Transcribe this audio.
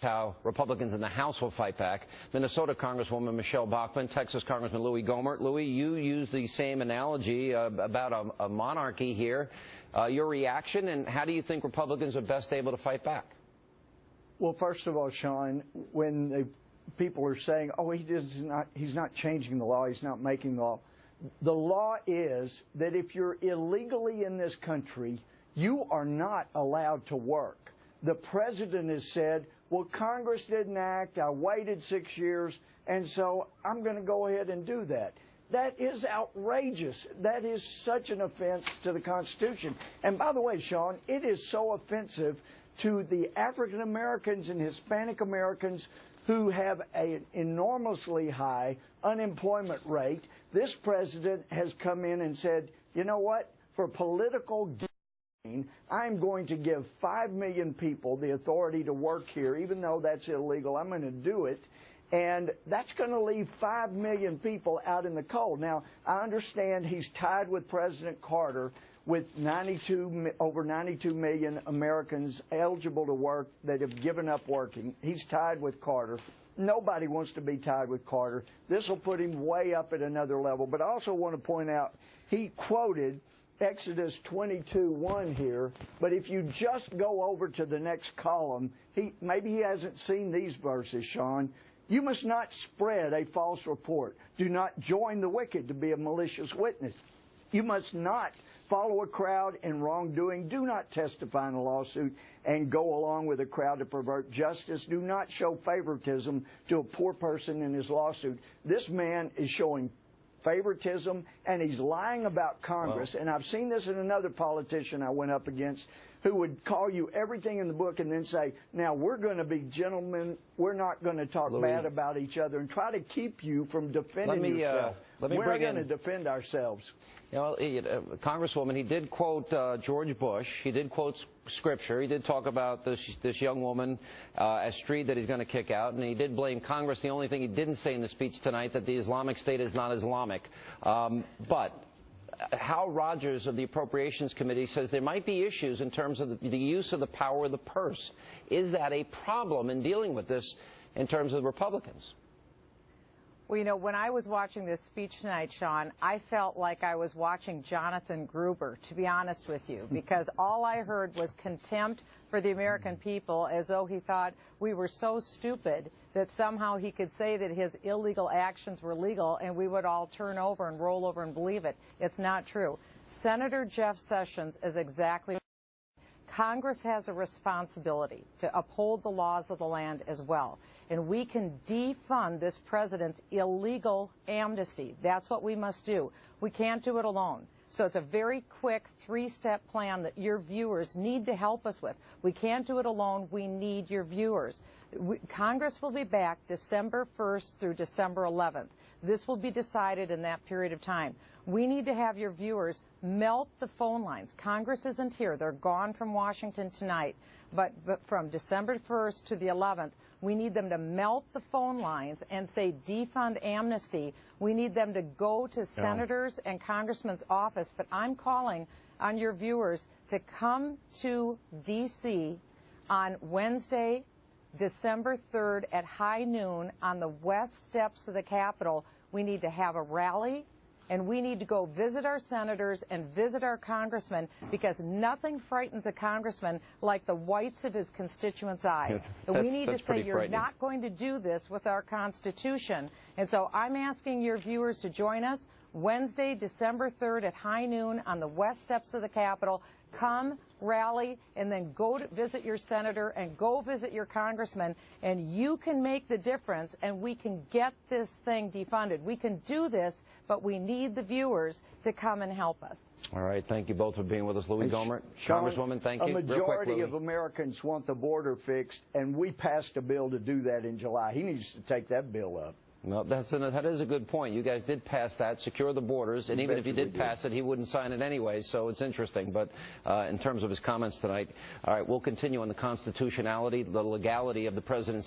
how Republicans in the House will fight back. Minnesota Congresswoman Michelle Bachmann, Texas Congressman Louis Gohmert. Louis, you used the same analogy about a monarchy here. Your reaction, and how do you think Republicans are best able to fight back? Well, first of all, Sean, when the people are saying, oh, he's not changing the law, he's not making the law is that if you're illegally in this country, you are not allowed to work. The president has said, well, Congress didn't act, I waited 6 years, and so I'm going to go ahead and do that. That is outrageous. That is such an offense to the Constitution. And by the way, Sean, it is so offensive to the African Americans and Hispanic Americans who have an enormously high unemployment rate. This president has come in and said, you know what, for political gain, I'm going to give 5 million people the authority to work here, even though that's illegal. I'm going to do it. And that's going to leave 5 million people out in the cold. Now, I understand he's tied with President Carter with over 92 million Americans eligible to work that have given up working. He's tied with Carter. Nobody wants to be tied with Carter. This will put him way up at another level. But I also want to point out, he quoted Exodus 22:1 here, but if you just go over to the next column, maybe he hasn't seen these verses, Sean. You must not spread a false report. Do not join the wicked to be a malicious witness. You must not follow a crowd in wrongdoing. Do not testify in a lawsuit and go along with a crowd to pervert justice. Do not show favoritism to a poor person in his lawsuit. This man is showing favoritism, and he's lying about Congress. And I've seen this in another politician I went up against who would call you everything in the book and then say, now we're going to be gentlemen, we're not going to talk bad about each other, and try to keep you from defending yourself. We're not going to defend ourselves. You know, Congresswoman, he did quote George Bush. He did quote Scripture. He did talk about this young woman, Astrid, that he's going to kick out, and he did blame Congress. The only thing he didn't say in the speech tonight, that the Islamic State is not Islamic. But Hal Rogers of the Appropriations Committee says there might be issues in terms of the use of the power of the purse. Is that a problem in dealing with this in terms of the Republicans? Well, you know, when I was watching this speech tonight, Sean, I felt like I was watching Jonathan Gruber, to be honest with you, because all I heard was contempt for the American people, as though he thought we were so stupid that somehow he could say that his illegal actions were legal and we would all turn over and roll over and believe it. It's not true. Senator Jeff Sessions is exactly right. Congress has a responsibility to uphold the laws of the land as well. And we can defund this president's illegal amnesty. That's what we must do. We can't do it alone. So it's a very quick 3-step plan that your viewers need to help us with. We can't do it alone. We need your viewers. Congress will be back December 1st through December 11th. This will be decided in that period of time. We need to have your viewers melt the phone lines. Congress isn't here. They're gone from Washington tonight. But from December 1st to the 11th, we need them to melt the phone lines and say defund amnesty. We need them to go to senators and congressmen's office. But I'm calling on your viewers to come to D.C. on Wednesday, December 3rd at high noon on the west steps of the Capitol. We need to have a rally, and we need to go visit our senators and visit our congressmen, because nothing frightens a congressman like the whites of his constituents' eyes. And we need to say, you're not going to do this with our Constitution. And so I'm asking your viewers to join us Wednesday, December 3rd at high noon on the west steps of the Capitol. Come, rally, and then go to visit your senator and go visit your congressman, and you can make the difference, and we can get this thing defunded. We can do this, but we need the viewers to come and help us. All right. Thank you both for being with us. Louis Gohmert, Congresswoman, thank you. A majority of Americans want the border fixed, and we passed a bill to do that in July. He needs to take that bill up. No, that is a good point. You guys did pass that, secure the borders, and even if you did pass it, he wouldn't sign it anyway, so it's interesting. But in terms of his comments tonight, all right, we'll continue on the constitutionality, the legality of the president's